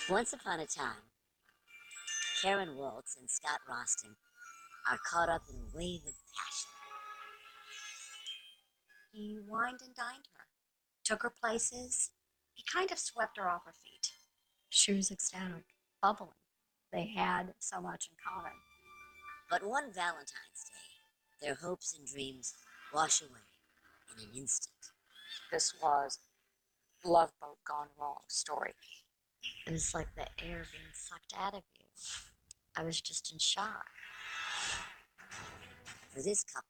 Once upon a time, Karen Waltz and Scott Roston are caught up in a wave of passion. He wined and dined her, took her places. He kind of swept her off her feet. She was ecstatic, bubbling. They had so much in common. But one Valentine's Day, their hopes and dreams wash away in an instant. This was Love Boat Gone Wrong story. It was like the air being sucked out of you. I was just in shock. For this couple,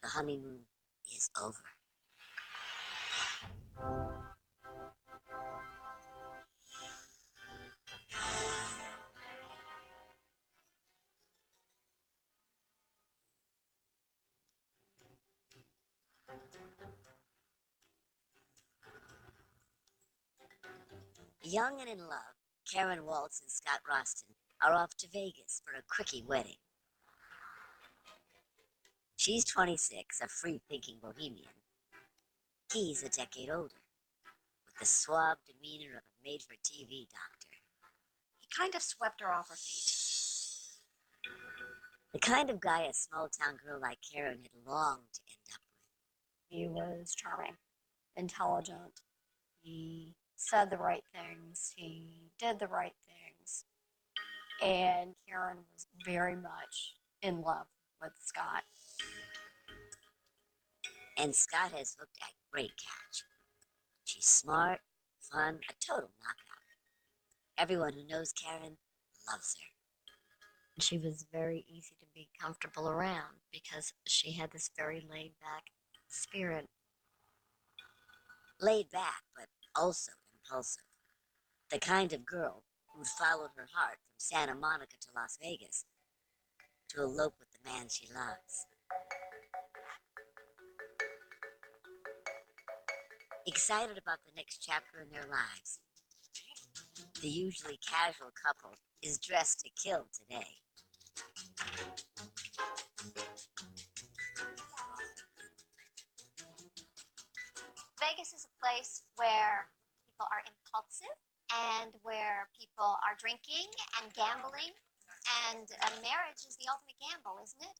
the honeymoon is over. Young and in love, Karen Waltz and Scott Roston are off to Vegas for a quickie wedding. She's 26, a free-thinking bohemian. He's a decade older, with the suave demeanor of a made-for-TV doctor. He kind of swept her off her feet. The kind of guy a small-town girl like Karen had longed to end up with. He was charming, intelligent. He said the right things. He did the right things. And Karen was very much in love with Scott. And Scott has hooked a great catch. She's smart, fun, a total knockout. Everyone who knows Karen loves her. She was very easy to be comfortable around because she had this very laid-back spirit. Laid back, but also impulsive. The kind of girl who'd followed her heart from Santa Monica to Las Vegas to elope with the man she loves. Excited about the next chapter in their lives, the usually casual couple is dressed to kill today. Vegas is a place where people are impulsive and where people are drinking and gambling, and marriage is the ultimate gamble, isn't it?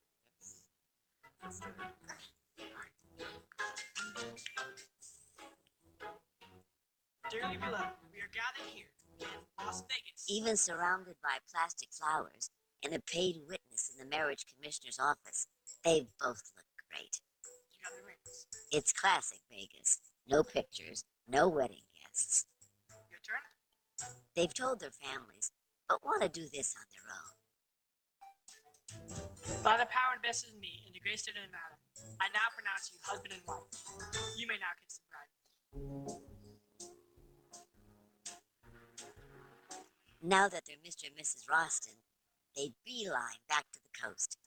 Dearly beloved, we are gathered here in Las Vegas. Even surrounded by plastic flowers and a paid witness in the marriage commissioner's office, they both look great. You got the rings. It's classic Vegas. No pictures, no wedding guests. Your turn? They've told their families, but want to do this on their own. By the power invested in me in the great state of Nevada, I now pronounce you husband and wife. You may now kiss the bride. Now that they're Mr. and Mrs. Roston, they beeline back to the coast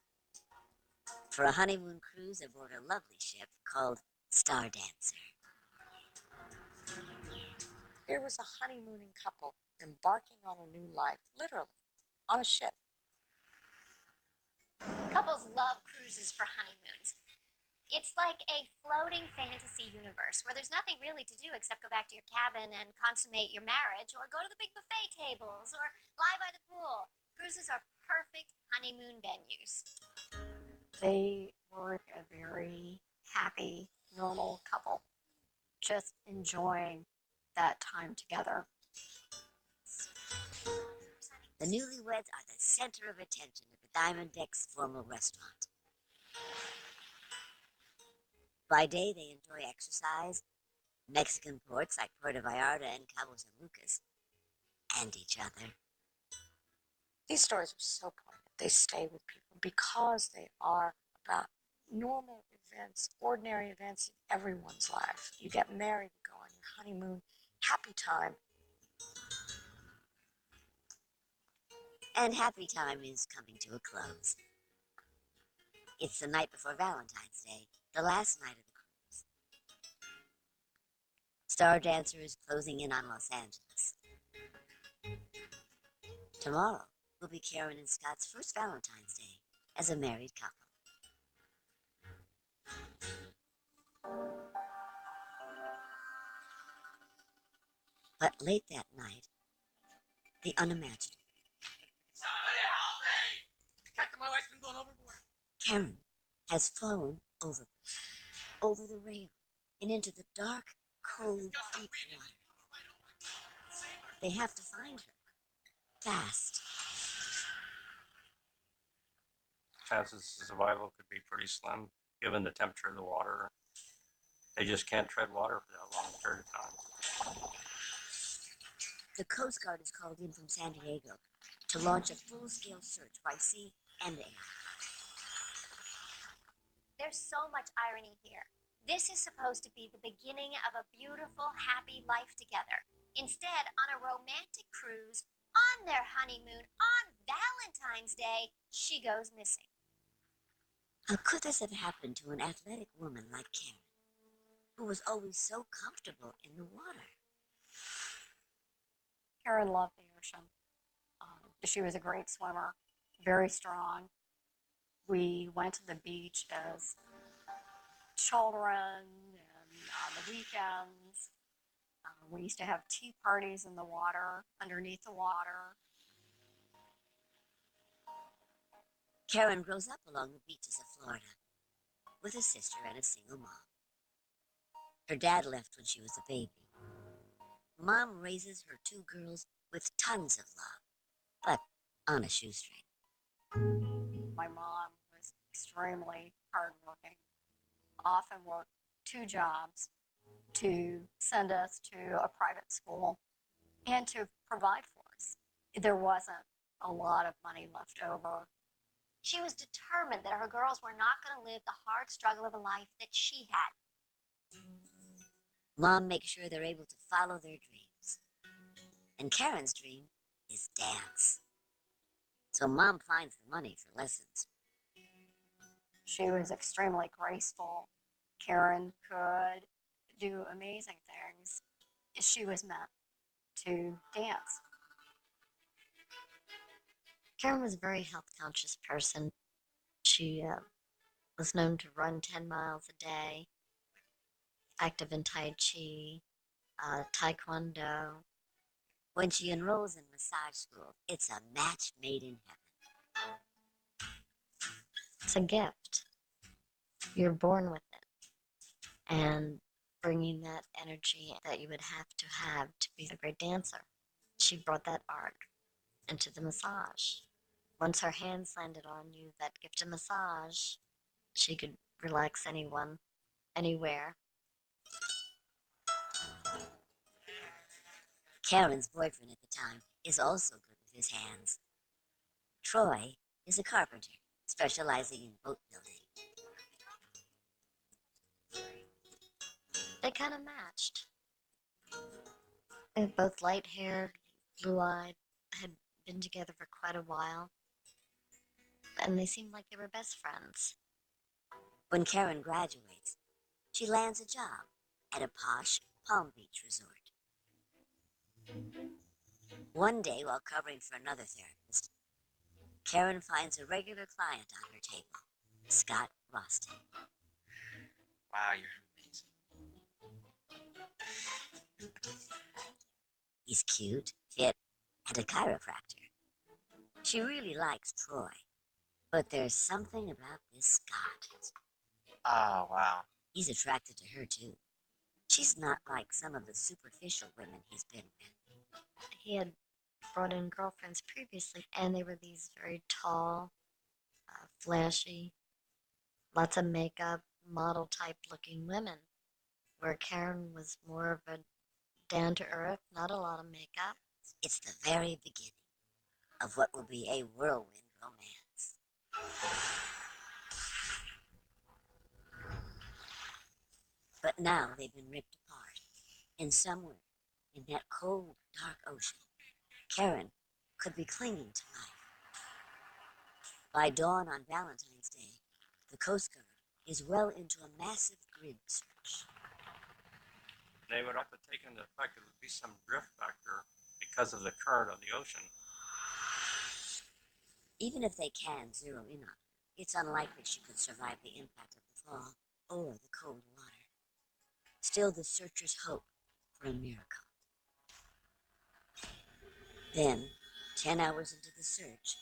for a honeymoon cruise aboard a lovely ship called Star Dancer. There was a honeymooning couple embarking on a new life, literally, on a ship. Couples love cruises for honeymoons. It's like a floating fantasy universe where there's nothing really to do except go back to your cabin and consummate your marriage, or go to the big buffet tables, or lie by the pool. Cruises are perfect honeymoon venues. They were a very happy, normal couple, just enjoying that time together. The newlyweds are the center of attention at the Diamond Deck's formal restaurant. By day, they enjoy exercise, Mexican ports like Puerto Vallarta and Cabo San Lucas, and each other. These stories are so poignant. They stay with people because they are about normal events, ordinary events in everyone's life. You get married, you go on your honeymoon, happy time. And happy time is coming to a close. It's the night before Valentine's Day, the last night of the cruise. Star Dancer is closing in on Los Angeles. Tomorrow will be Karen and Scott's first Valentine's Day as a married couple. But late that night, the unimaginable. Captain, my wife's been going overboard. Karen has flown over the rail, and into the dark, cold, deep water. They have to find her. Fast. Chances of survival could be pretty slim, given the temperature of the water. They just can't tread water for that long period of time. The Coast Guard is called in from San Diego to launch a full-scale search by sea and air. There's so much irony here. This is supposed to be the beginning of a beautiful, happy life together. Instead, on a romantic cruise, on their honeymoon, on Valentine's Day, she goes missing. How could this have happened to an athletic woman like Karen, who was always so comfortable in the water? Karen loved the ocean. She was a great swimmer, very strong. We went to the beach as children and on the weekends. We used to have tea parties in the water, underneath the water. Karen grows up along the beaches of Florida with a sister and a single mom. Her dad left when she was a baby. Mom raises her two girls with tons of love, but on a shoestring. My mom was extremely hardworking, often worked 2 jobs to send us to a private school and to provide for us. There wasn't a lot of money left over. She was determined that her girls were not going to live the hard struggle of a life that she had. Mom makes sure they're able to follow their dreams. And Karen's dream is dance. So Mom finds the money for lessons. She was extremely graceful. Karen could do amazing things. She was meant to dance. Karen was a very health-conscious person. She was known to run 10 miles a day, active in Tai Chi, Taekwondo. When she enrolls in massage school, it's a match made in heaven. It's a gift. You're born with it. And bringing that energy that you would have to be a great dancer. She brought that art into the massage. Once her hands landed on you, that gift of massage, she could relax anyone, anywhere. Karen's boyfriend at the time is also good with his hands. Troy is a carpenter, specializing in boat building. They kind of matched. They were both light-haired, blue-eyed, had been together for quite a while, and they seemed like they were best friends. When Karen graduates, she lands a job at a posh Palm Beach resort. One day, while covering for another therapist, Karen finds a regular client on her table, Scott Roston. Wow, you're amazing. He's cute, fit, and a chiropractor. She really likes Troy, but there's something about this Scott. Oh, wow. He's attracted to her, too. She's not like some of the superficial women he's been with. He had brought in girlfriends previously, and they were these very tall, flashy, lots of makeup, model-type looking women, where Karen was more of a down-to-earth, not a lot of makeup. It's the very beginning of what will be a whirlwind romance. But now they've been ripped apart, and somewhere in that cold, dark ocean, Karen could be clinging to life. By dawn on Valentine's Day, the Coast Guard is well into a massive grid search. They would have to take into effect there would be some drift factor because of the current of the ocean. Even if they can zero in on her, it's unlikely she could survive the impact of the fall or the cold water. Still, the searchers hope for a miracle. Then, 10 hours into the search,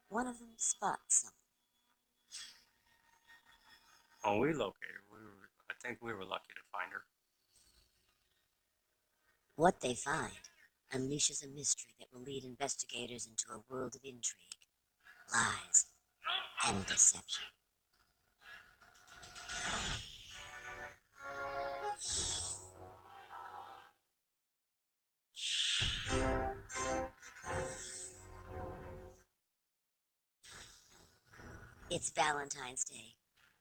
one of them spots something. When we located her, I think we were lucky to find her. What they find unleashes a mystery that will lead investigators into a world of intrigue, lies, and deception. It's Valentine's Day,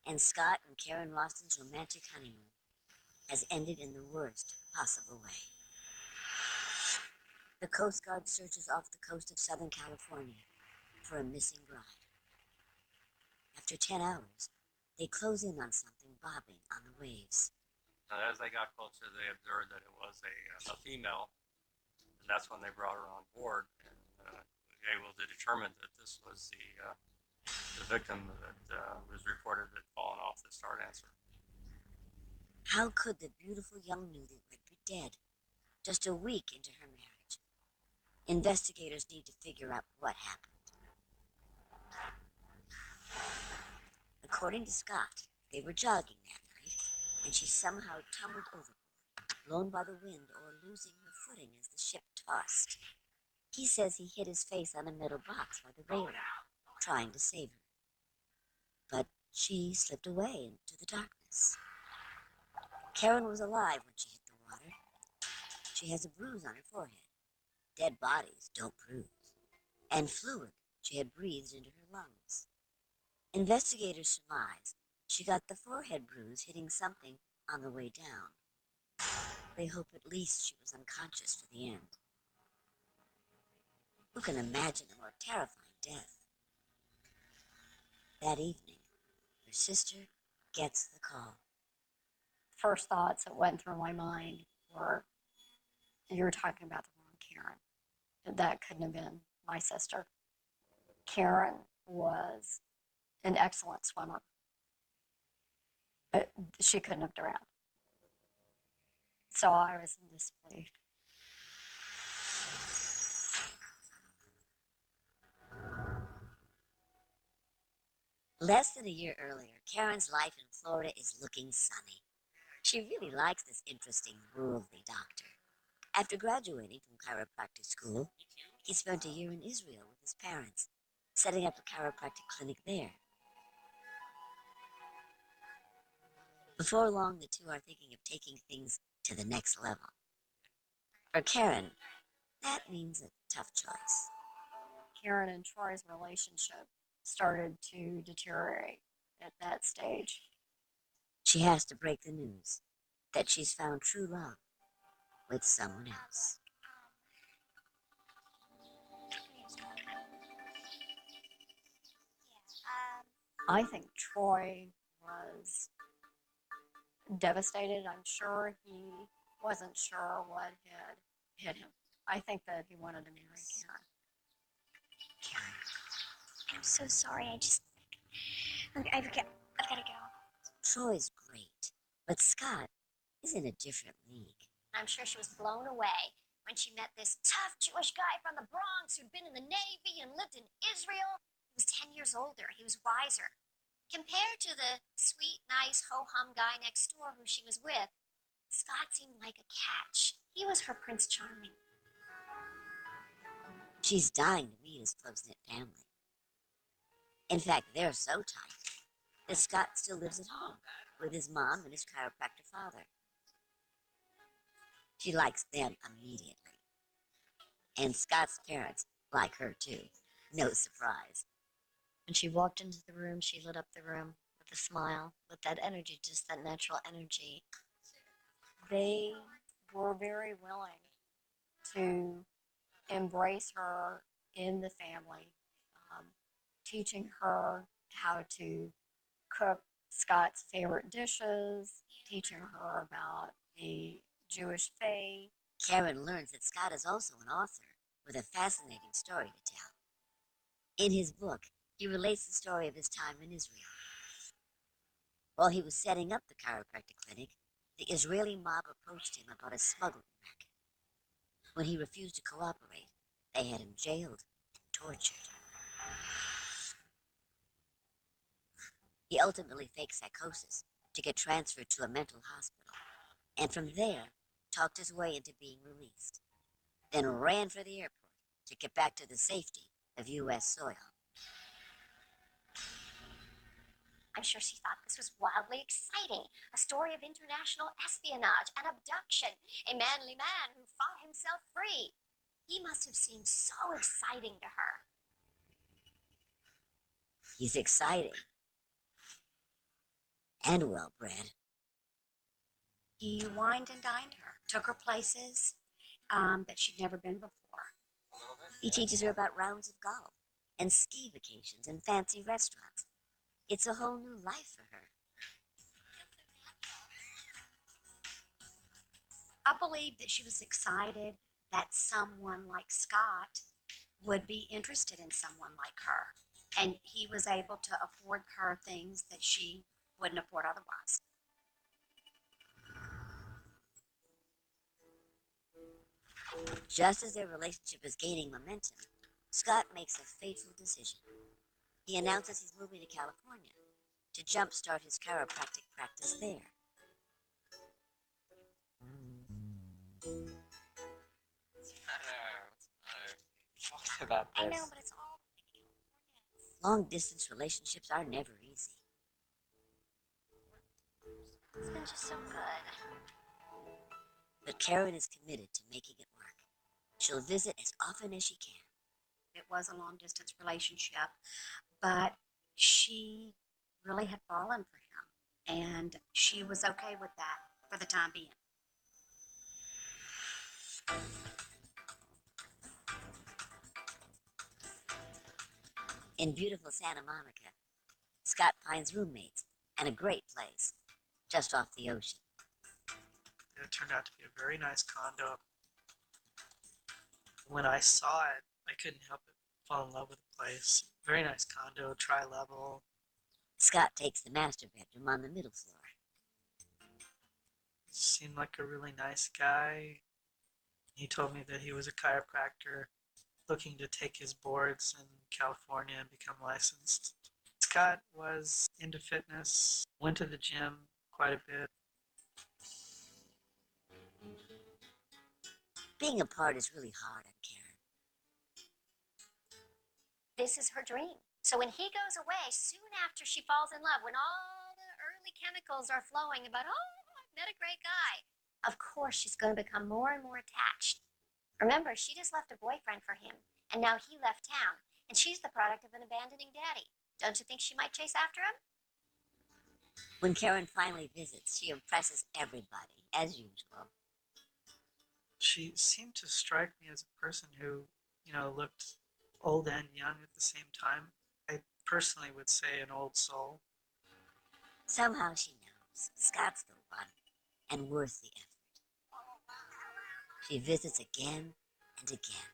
and Scott and Karen Roston's romantic honeymoon has ended in the worst possible way. The Coast Guard searches off the coast of Southern California for a missing bride. After 10 hours, they close in on something bobbing on the waves. As they got closer, they observed that it was a female, and that's when they brought her on board and were able to determine that this was the victim that was reported had fallen off the Star Dancer. How could the beautiful young newlywed be dead just a week into her marriage? Investigators need to figure out what happened. According to Scott, they were jogging that night, and she somehow tumbled overboard, blown by the wind or losing her footing as the ship tossed. He says he hit his face on a metal box by the railing, trying to save her. But she slipped away into the darkness. Karen was alive when she hit the water. She has a bruise on her forehead. Dead bodies don't bruise. And fluid she had breathed into her lungs. Investigators surmise she got the forehead bruise hitting something on the way down. They hope at least she was unconscious for the end. Who can imagine a more terrifying death? That evening, her sister gets the call. First thoughts that went through my mind were, you're talking about the wrong Karen. That couldn't have been my sister. Karen was an excellent swimmer. But she couldn't have drowned. So I was in disbelief. Less than a year earlier, Karen's life in Florida is looking sunny. She really likes this interesting, worldly doctor. After graduating from chiropractic school, he spent a year in Israel with his parents, setting up a chiropractic clinic there. Before long, the two are thinking of taking things to the next level. For Karen, that means a tough choice. Karen and Troy's relationship started to deteriorate at that stage. She has to break the news that she's found true love with someone else. I think Troy was devastated. I'm sure he wasn't sure what had hit him. I think that he wanted to marry Karen. Karen, I'm so sorry. I've got to go. Troy's great, but Scott is in a different league. I'm sure she was blown away when she met this tough Jewish guy from the Bronx who'd been in the Navy and lived in Israel. He was 10 years older. He was wiser. Compared to the sweet, nice, ho-hum guy next door who she was with, Scott seemed like a catch. He was her Prince Charming. She's dying to meet his close-knit family. In fact, they're so tight that Scott still lives at home with his mom and his chiropractor father. She likes them immediately. And Scott's parents like her too. No surprise. When she walked into the room, she lit up the room with a smile, with that energy, just that natural energy. They were very willing to embrace her in the family, teaching her how to cook Scott's favorite dishes, teaching her about the Jewish faith. Karen learns that Scott is also an author with a fascinating story to tell. In his book, he relates the story of his time in Israel. While he was setting up the chiropractic clinic, the Israeli mob approached him about a smuggling racket. When he refused to cooperate, they had him jailed tortured. He ultimately faked psychosis to get transferred to a mental hospital, and from there, talked his way into being released, then ran for the airport to get back to the safety of U.S. soil. I'm sure she thought this was wildly exciting. A story of international espionage and abduction. A manly man who fought himself free. He must have seemed so exciting to her. He's exciting and well-bred. He wined and dined her, took her places that she'd never been before. He teaches her about rounds of golf and ski vacations and fancy restaurants. It's a whole new life for her. I believe that she was excited that someone like Scott would be interested in someone like her. And he was able to afford her things that she wouldn't afford otherwise. Just as their relationship is gaining momentum, Scott makes a fateful decision. He announces he's moving to California to jumpstart his chiropractic practice there. About I this. know, but it's all Long-distance relationships are never easy. it's been just so good. But Karen is committed to making it work. She'll visit as often as she can. It was a long distance relationship, but she really had fallen for him. And she was okay with that for the time being. In beautiful Santa Monica, Scott finds roommates and a great place just off the ocean. It turned out to be a very nice condo. When I saw it, I couldn't help but fall in love with the place. Very nice condo, tri-level. Scott takes the master bedroom on the middle floor. Seemed like a really nice guy. He told me that he was a chiropractor looking to take his boards in California and become licensed. Scott was into fitness, went to the gym quite a bit. Being apart is really hard on Karen. This is her dream. So when he goes away, soon after she falls in love, when all the early chemicals are flowing about, oh, I've met a great guy, of course she's going to become more and more attached. Remember, she just left a boyfriend for him, and now he left town, and she's the product of an abandoning daddy. Don't you think she might chase after him? When Karen finally visits, she impresses everybody, as usual. She seemed to strike me as a person who, looked old and young at the same time. I personally would say an old soul. Somehow she knows Scott's the one and worth the effort. She visits again and again.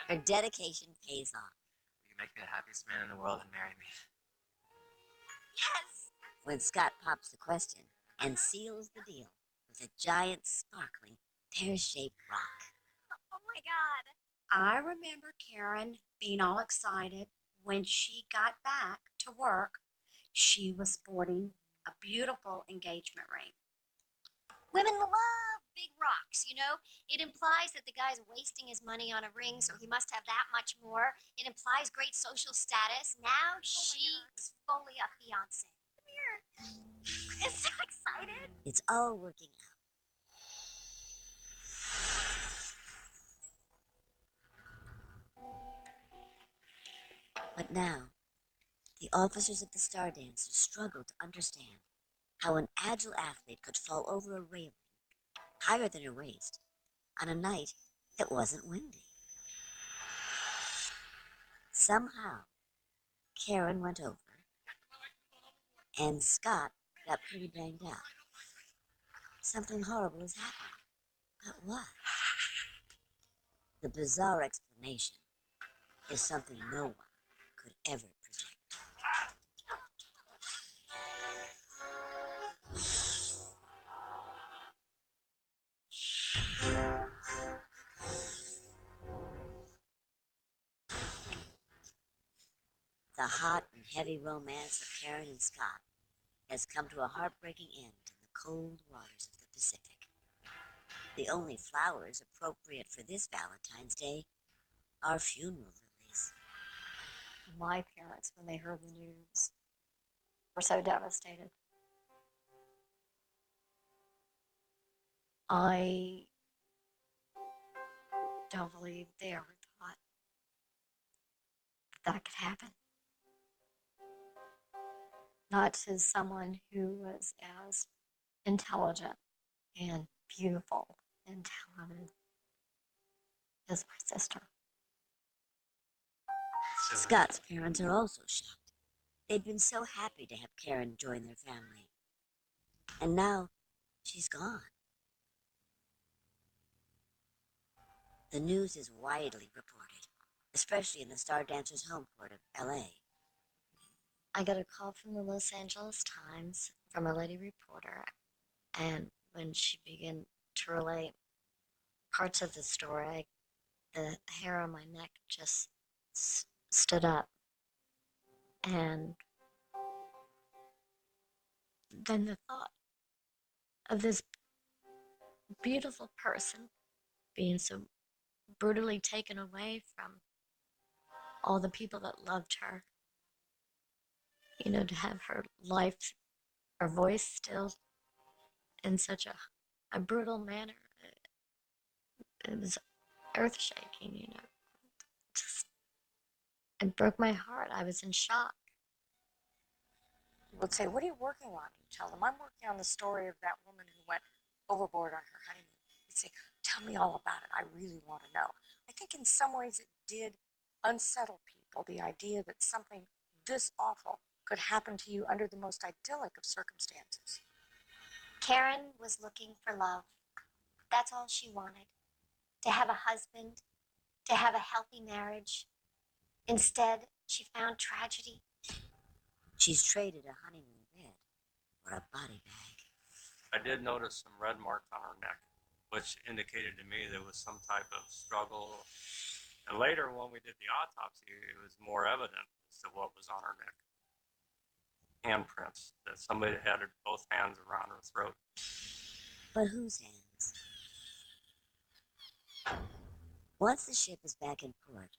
Her dedication pays off. You make me the happiest man in the world and marry me. Yes! When Scott pops the question and seals the deal with a giant, sparkling, pear-shaped rock. Oh my God. I remember Karen being all excited when she got back to work. She was sporting a beautiful engagement ring. Women love big rocks, you know? It implies that the guy's wasting his money on a ring, so he must have that much more. It implies great social status. Now she's fully a fiance. Come here. I'm so excited. It's all working out. But now, the officers of the Star Dancers struggle to understand how an agile athlete could fall over a railing higher than her waist on a night that wasn't windy. Somehow, Karen went over, and Scott got pretty banged out. Something horrible has happened. But what? The bizarre explanation is something no one could ever predict. hot and heavy romance of Karen and Scott has come to a heartbreaking end in the cold waters of the Pacific. The only flowers appropriate for this Valentine's Day are funeral lilies. My parents, when they heard the news, were so devastated. I don't believe they ever thought that could happen. Not to someone who was as intelligent and beautiful and talented as my sister. Scott's parents are also shocked. They'd been so happy to have Karen join their family. And now she's gone. The news is widely reported, especially in the Star Dancer's home port of L.A. I got a call from the Los Angeles Times from a lady reporter, and when she began to relate parts of the story, the hair on my neck just stood up. And then the thought of this beautiful person being so brutally taken away from all the people that loved her, you know, to have her life, her voice stilled in such a brutal manner, it was earth shaking, you know. Just, it broke my heart. I was in shock. Would say, "What are you working on?" You tell them, "I'm working on the story of that woman who went overboard on her honeymoon." You'd say, "Tell me all about it. I really want to know." I think in some ways it did unsettle people, the idea that something this awful could happen to you under the most idyllic of circumstances. Karen was looking for love. That's all she wanted. To have a husband, to have a healthy marriage. Instead, she found tragedy. She's traded a honeymoon bed for a body bag. I did notice some red marks on her neck, which indicated to me there was some type of struggle. And later, when we did the autopsy, it was more evident as to what was on her neck. Handprints, that somebody had both hands around her throat. But whose hands? Once the ship is back in port,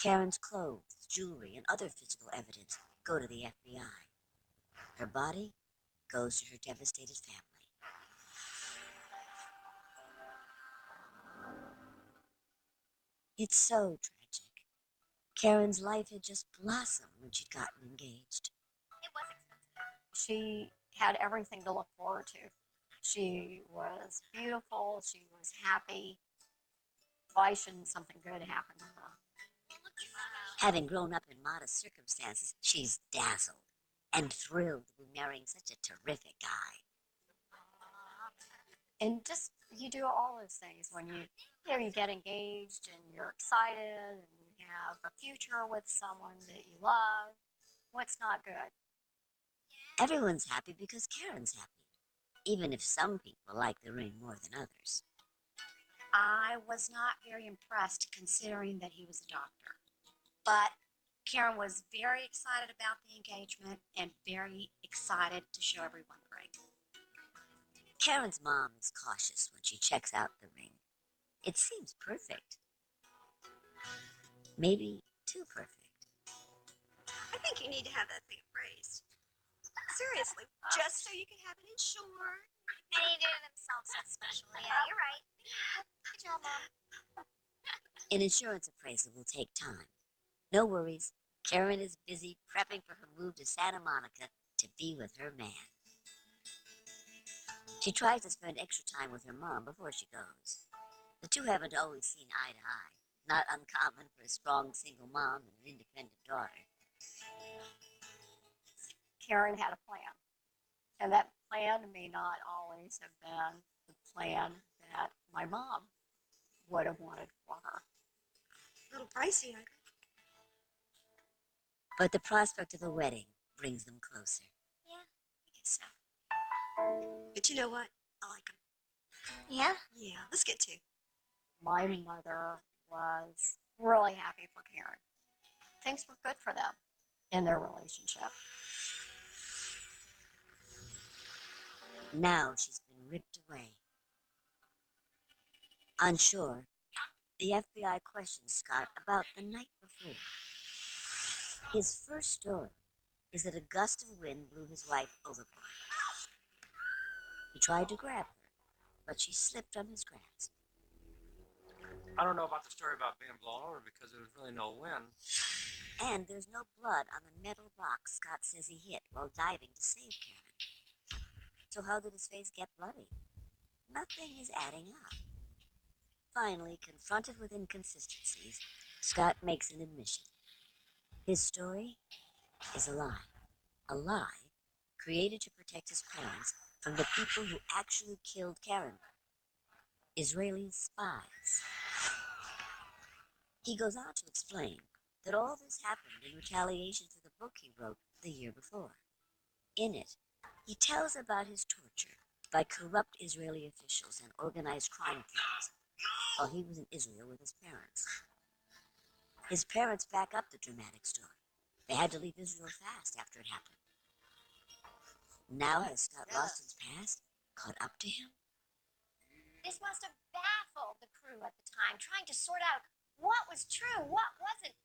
Karen's clothes, jewelry, and other physical evidence go to the FBI. Her body goes to her devastated family. It's so tragic. Karen's life had just blossomed when she'd gotten engaged. It was expensive. She had everything to look forward to. She was beautiful. She was happy. Why shouldn't something good happen to her? Having grown up in modest circumstances, she's dazzled and thrilled to be marrying such a terrific guy. And just you do all those things when you get engaged and you're excited and you have a future with someone that you love. What's not good? Everyone's happy because Karen's happy, even if some people like the ring more than others. I was not very impressed considering that he was a doctor. But Karen was very excited about the engagement and very excited to show everyone the ring. Karen's mom is cautious when she checks out the ring. It seems perfect. Maybe too perfect. I think you need to have that thing appraised. Seriously, just so you can have it insured. And he did it himself so specially. Yeah, you're right. Good job, Mom. An insurance appraisal will take time. No worries. Karen is busy prepping for her move to Santa Monica to be with her man. She tries to spend extra time with her mom before she goes. The two haven't always seen eye to eye, not uncommon for a strong single mom and an independent daughter. Karen had a plan. And that plan may not always have been the plan that my mom would have wanted for her. A little pricey, I think. But the prospect of a wedding brings them closer. Yeah, I guess so. But you know what? I like them. Yeah? Yeah, let's get to. My mother was really happy for Karen. Things were good for them. in their relationship. Now she's been ripped away. Unsure, the FBI questions Scott about the night before. His first story is that a gust of wind blew his wife overboard. He tried to grab her, but she slipped from his grasp. I don't know about the story about being blown over because there was really no wind. And there's no blood on the metal box Scott says he hit while diving to save Karen. So how did his face get bloody? Nothing is adding up. Finally, confronted with inconsistencies, Scott makes an admission. His story is a lie. A lie created to protect his parents from the people who actually killed Karen. Israeli spies. He goes on to explain that all this happened in retaliation for the book he wrote the year before. In it, he tells about his torture by corrupt Israeli officials and organized crime killers while he was in Israel with his parents. His parents back up the dramatic story. They had to leave Israel fast after it happened. Now has Scott Roston's past caught up to him? This must have baffled the crew at the time, trying to sort out what was true, what wasn't.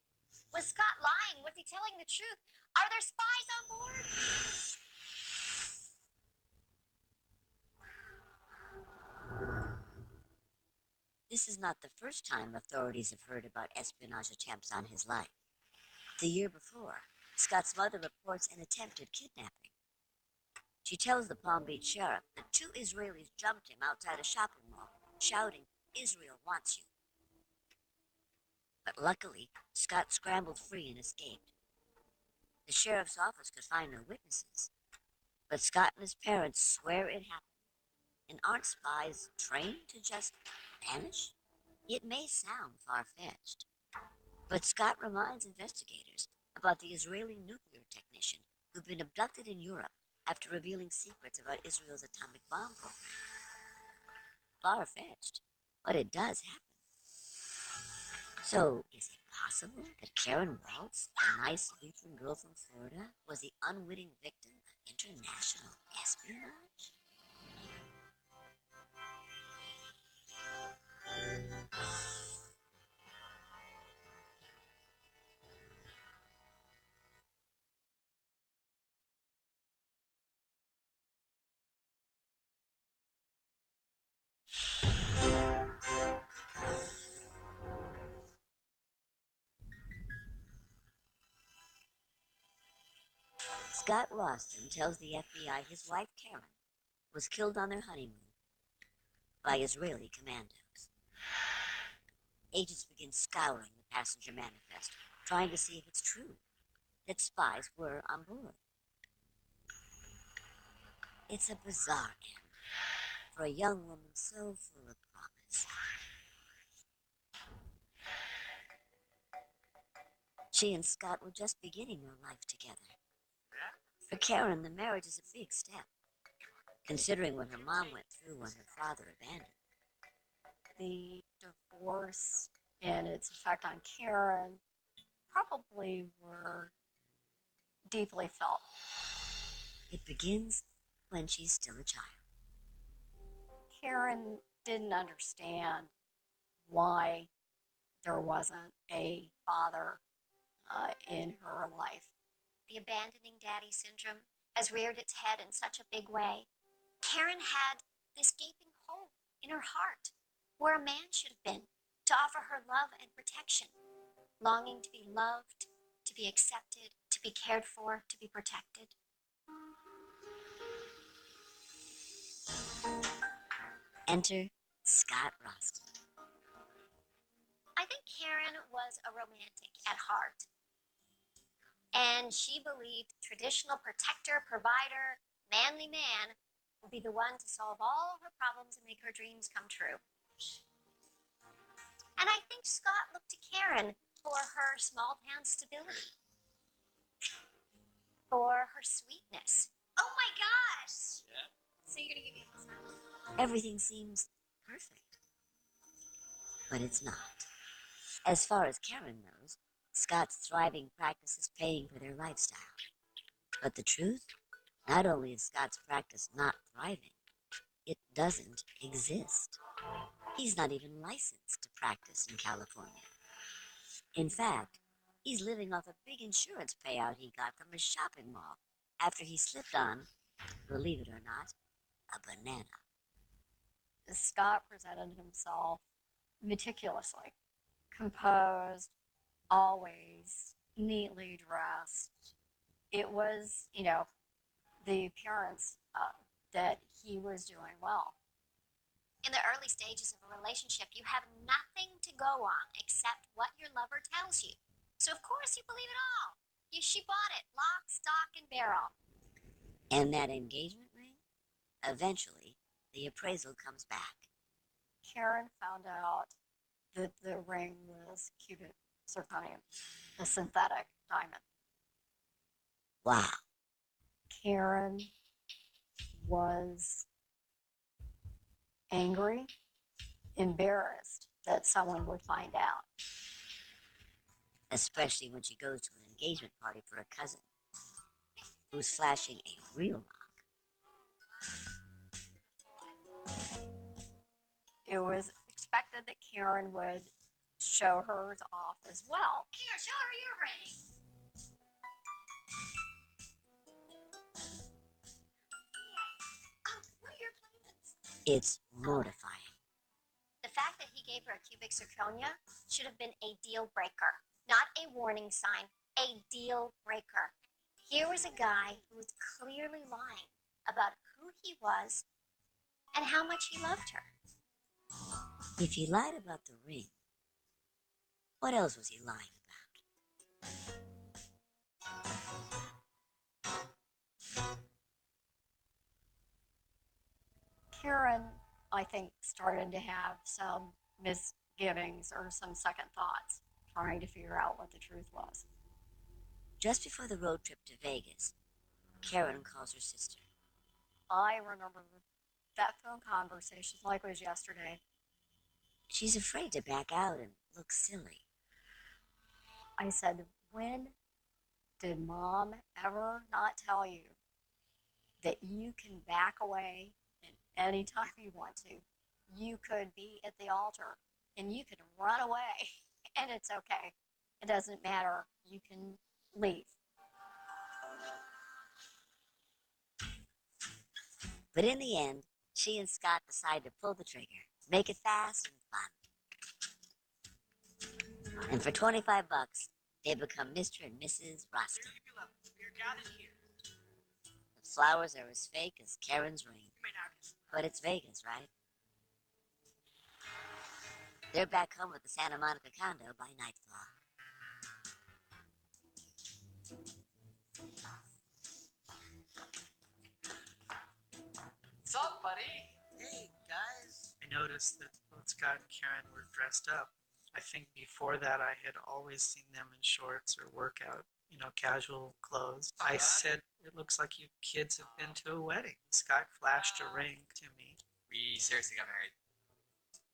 Was Scott lying? Was he telling the truth? Are there spies on board? This is not the first time authorities have heard about espionage attempts on his life. The year before, Scott's mother reports an attempted kidnapping. She tells the Palm Beach sheriff that 2 Israelis jumped him outside a shopping mall, shouting, "Israel wants you." But luckily, Scott scrambled free and escaped. The sheriff's office could find no witnesses, but Scott and his parents swear it happened. And aren't spies trained to just vanish? It may sound far-fetched, but Scott reminds investigators about the Israeli nuclear technician who'd been abducted in Europe after revealing secrets about Israel's atomic bomb program. Far-fetched, but it does happen. So, is it possible that Karen Waltz, a nice Lutheran girl from Florida, was the unwitting victim of international espionage? Scott Roston tells the FBI his wife Karen was killed on their honeymoon by Israeli commandos. Agents begin scouring the passenger manifest, trying to see if it's true that spies were on board. It's a bizarre end for a young woman so full of promise. She and Scott were just beginning their life together. For Karen, the marriage is a big step, considering what her mom went through when her father abandoned. The divorce and its effect on Karen probably were deeply felt. It begins when she's still a child. Karen didn't understand why there wasn't a father in her life. The abandoning daddy syndrome has reared its head in such a big way. Karen had this gaping hole in her heart where a man should have been to offer her love and protection, longing to be loved, to be accepted, to be cared for, to be protected. Enter Scott Roston. I think Karen was a romantic at heart. And she believed traditional protector, provider, manly man would be the one to solve all her problems and make her dreams come true. And I think Scott looked to Karen for her small town stability, for her sweetness. Oh my gosh! Yeah. So you're gonna give me a massage? Everything seems perfect, but it's not. As far as Karen knows, Scott's thriving practice is paying for their lifestyle. But the truth? Not only is Scott's practice not thriving, it doesn't exist. He's not even licensed to practice in California. In fact, he's living off a big insurance payout he got from a shopping mall after he slipped on, believe it or not, a banana. Scott presented himself meticulously, composed, always neatly dressed. It was, the appearance that he was doing well. In the early stages of a relationship, you have nothing to go on except what your lover tells you. So of course you believe it all. She bought it, lock, stock, and barrel. And that engagement ring? Eventually, the appraisal comes back. Karen found out that the ring was cubic zirconium, a synthetic diamond. Wow. Karen was angry, embarrassed that someone would find out. Especially when she goes to an engagement party for a cousin who's flashing a real lock. It was expected that Karen would show hers off as well. Here, show her your ring. Oh, what are your plans? It's mortifying. The fact that he gave her a cubic zirconia should have been a deal breaker, not a warning sign, a deal breaker. Here was a guy who was clearly lying about who he was and how much he loved her. If he lied about the ring, what else was he lying about? Karen, I think, started to have some misgivings or some second thoughts, trying to figure out what the truth was. Just before the road trip to Vegas, Karen calls her sister. I remember that phone conversation like it was yesterday. She's afraid to back out and look silly. I said, when did Mom ever not tell you that you can back away at any time you want to? You could be at the altar and you can run away and it's okay. It doesn't matter. You can leave. But in the end, she and Scott decide to pull the trigger, make it fast and fun. And for $25, they become Mr. and Mrs. Roscoe. We are gathered here. The flowers are as fake as Karen's ring. You may now kiss. But it's Vegas, right? They're back home at the Santa Monica condo by nightfall. What's up, buddy? Hey, guys. I noticed that both Scott and Karen were dressed up. I think before that I had always seen them in shorts or workout, casual clothes. I said, it looks like you kids have been to a wedding. Scott flashed a ring to me. We seriously got married.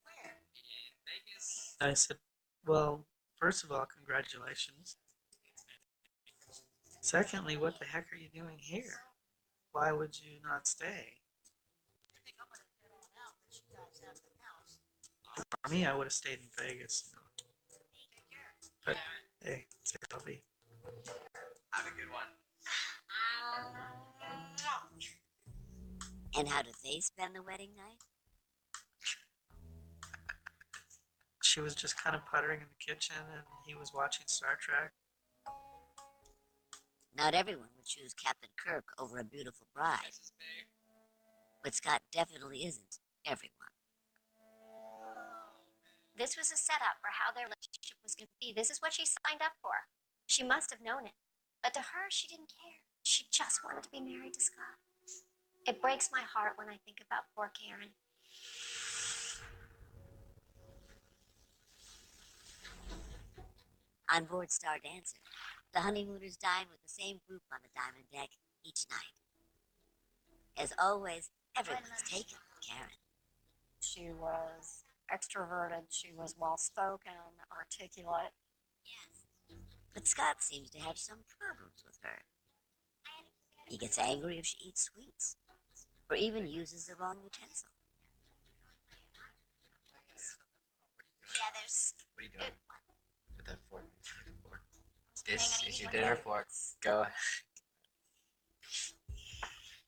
Where? In Vegas. I said, well, first of all, congratulations. Secondly, what the heck are you doing here? Why would you not stay? For me, I would have stayed in Vegas. But hey, it's a hobby. Have a good one. And how did they spend the wedding night? She was just kind of puttering in the kitchen and he was watching Star Trek. Not everyone would choose Captain Kirk over a beautiful bride. But Scott definitely isn't everyone. This was a setup for how their relationship was going to be. This is what she signed up for. She must have known it. But to her, she didn't care. She just wanted to be married to Scott. It breaks my heart when I think about poor Karen. On board Star Dancer, the honeymooners dine with the same group on the diamond deck each night. As always, everyone's taken with Karen. She was extroverted. She was well-spoken, articulate. Yes. But Scott seems to have some problems with her. He gets angry if she eats sweets, or even uses the wrong utensil. Yeah, there's. What are you doing with that fork? Hang This on, is you your want dinner to- fork. Go.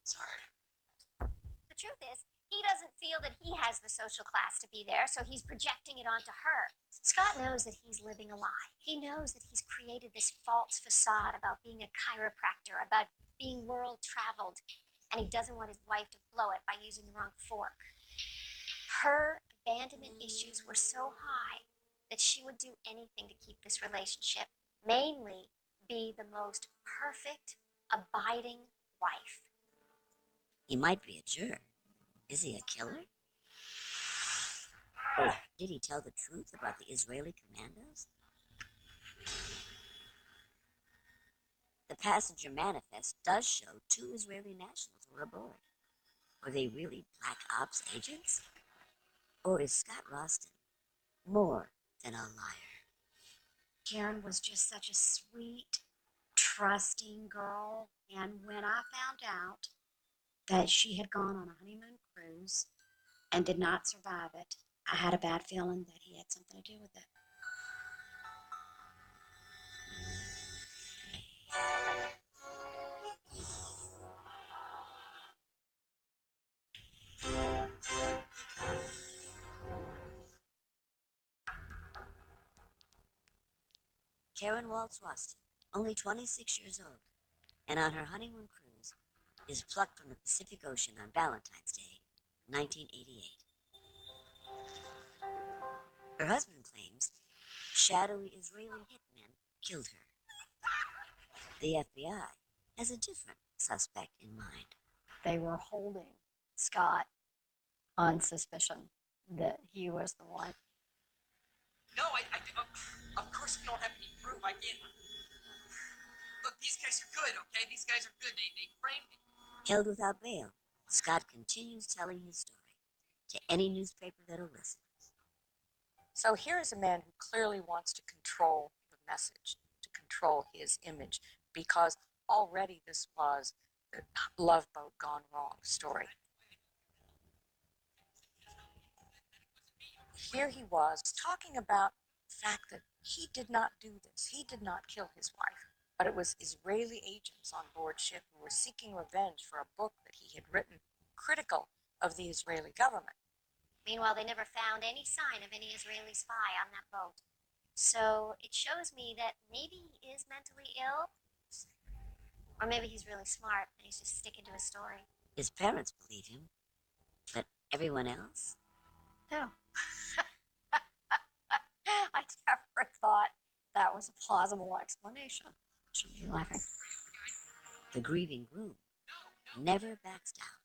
Sorry. The truth is, he doesn't feel that he has the social class to be there, so he's projecting it onto her. Scott knows that he's living a lie. He knows that he's created this false facade about being a chiropractor, about being world traveled, and he doesn't want his wife to blow it by using the wrong fork. Her abandonment issues were so high that she would do anything to keep this relationship, mainly be the most perfect, abiding wife. He might be a jerk. Is he a killer? Or did he tell the truth about the Israeli commandos? The passenger manifest does show 2 Israeli nationals were aboard. Were they really Black Ops agents? Or is Scott Roston more than a liar? Karen was just such a sweet, trusting girl. And when I found out that she had gone on a honeymoon cruise and did not survive it, I had a bad feeling that he had something to do with it. Karen Waltz Roston, only 26 years old, and on her honeymoon cruise, is plucked from the Pacific Ocean on Valentine's Day, 1988. Her husband claims shadowy Israeli hitmen killed her. The FBI has a different suspect in mind. They were holding Scott on suspicion that he was the one. No, of course we don't have any proof. I can't. Look, these guys are good, okay? These guys are good. They framed me. Held without bail, Scott continues telling his story to any newspaper that'll listen. So here is a man who clearly wants to control the message, to control his image, because already this was the Love Boat gone wrong story. Here he was talking about the fact that he did not do this. He did not kill his wife, but it was Israeli agents on board ship who were seeking revenge for a book that he had written critical of the Israeli government. Meanwhile, they never found any sign of any Israeli spy on that boat. So it shows me that maybe he is mentally ill, or maybe he's really smart and he's just sticking to his story. His parents believe him, but everyone else? No. I never thought that was a plausible explanation. Should be laughing. The grieving groom never backs down.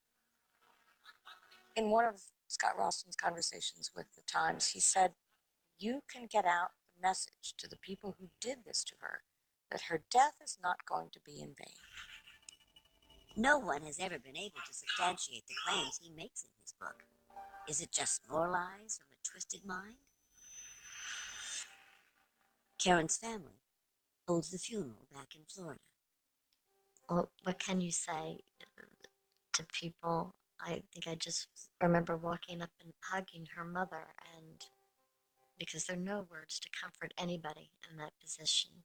In one of Scott Ralston's conversations with the Times, he said, "You can get out the message to the people who did this to her that her death is not going to be in vain." No one has ever been able to substantiate the claims he makes in his book. Is it just more lies from a twisted mind? Karen's family holds the funeral back in Florida. Well, what can you say to people? I think I just remember walking up and hugging her mother, and because there are no words to comfort anybody in that position.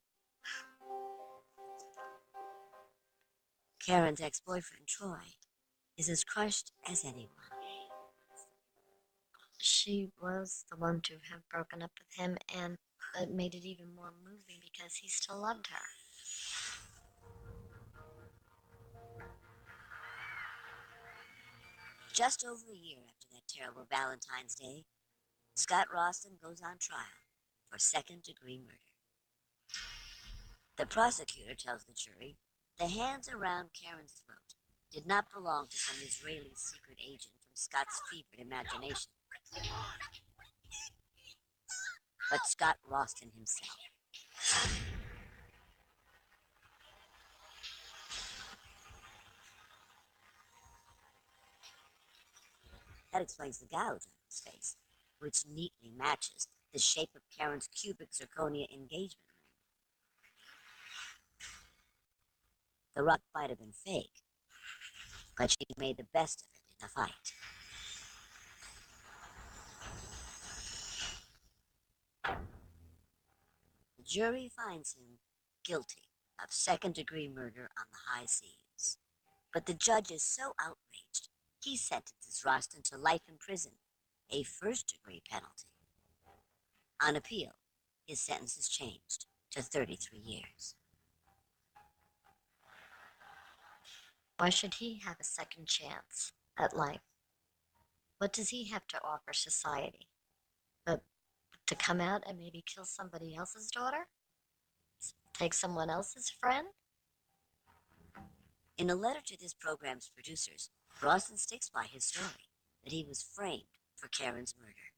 Karen's ex-boyfriend, Troy, is as crushed as anyone. She was the one to have broken up with him, and it made it even more moving because he still loved her. Just over a year after that terrible Valentine's Day, Scott Ralston goes on trial for second-degree murder. The prosecutor tells the jury the hands around Karen's throat did not belong to some Israeli secret agent from Scott's fevered imagination, but Scott Ralston himself. That explains the gouge on his face, which neatly matches the shape of Karen's cubic zirconia engagement ring. The rock might have been fake, but she made the best of it in the fight. The jury finds him guilty of second-degree murder on the high seas. But the judge is so outraged, he sentences Roston to life in prison, a first-degree penalty. On appeal, his sentence is changed to 33 years. Why should he have a second chance at life? What does he have to offer society? But to come out and maybe kill somebody else's daughter? Take someone else's friend? In a letter to this program's producers, Roston sticks by his story that he was framed for Karen's murder.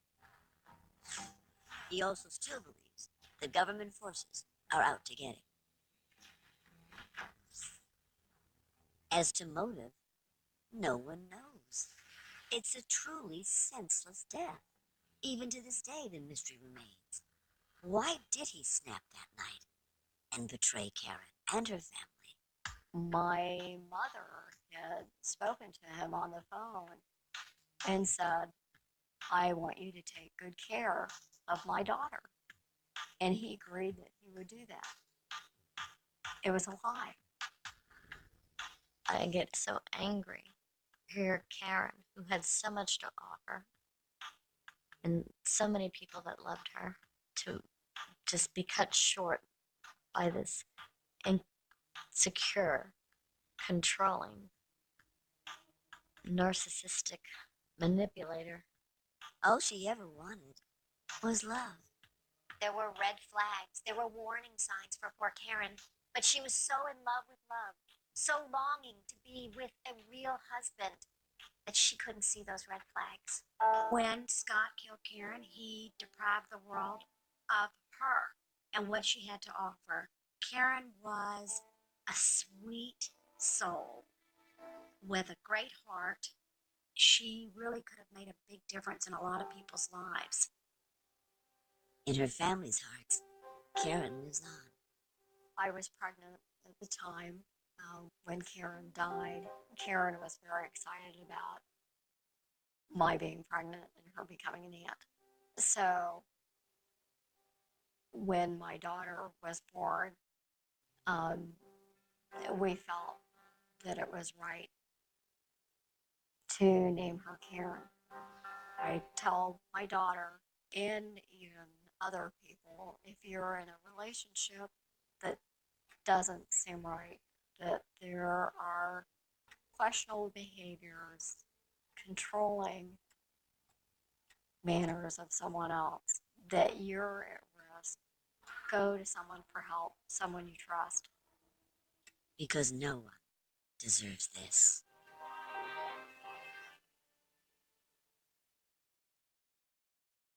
He also still believes the government forces are out to get him. As to motive, no one knows. It's a truly senseless death. Even to this day, the mystery remains. Why did he snap that night and betray Karen and her family? My mother had spoken to him on the phone and said, I want you to take good care of my daughter. And he agreed that he would do that. It was a lie. I get so angry. Here, Karen, who had so much to offer, and so many people that loved her, to just be cut short by this insecure, controlling, narcissistic manipulator. All she ever wanted was love. There were red flags. There were warning signs for poor Karen. But she was so in love with love, so longing to be with a real husband, that she couldn't see those red flags. When Scott killed Karen, he deprived the world of her and what she had to offer. Karen was a sweet soul with a great heart. She really could have made a big difference in a lot of people's lives. In her family's hearts, Karen lives on. I was pregnant at the time when Karen died. Karen was very excited about my being pregnant and her becoming an aunt. So when my daughter was born, we felt that it was right to name her Karen. I tell my daughter and even other people, if you're in a relationship that doesn't seem right, that there are questionable behaviors, controlling manners of someone else, that you're at risk, go to someone for help, someone you trust. Because no one deserves this.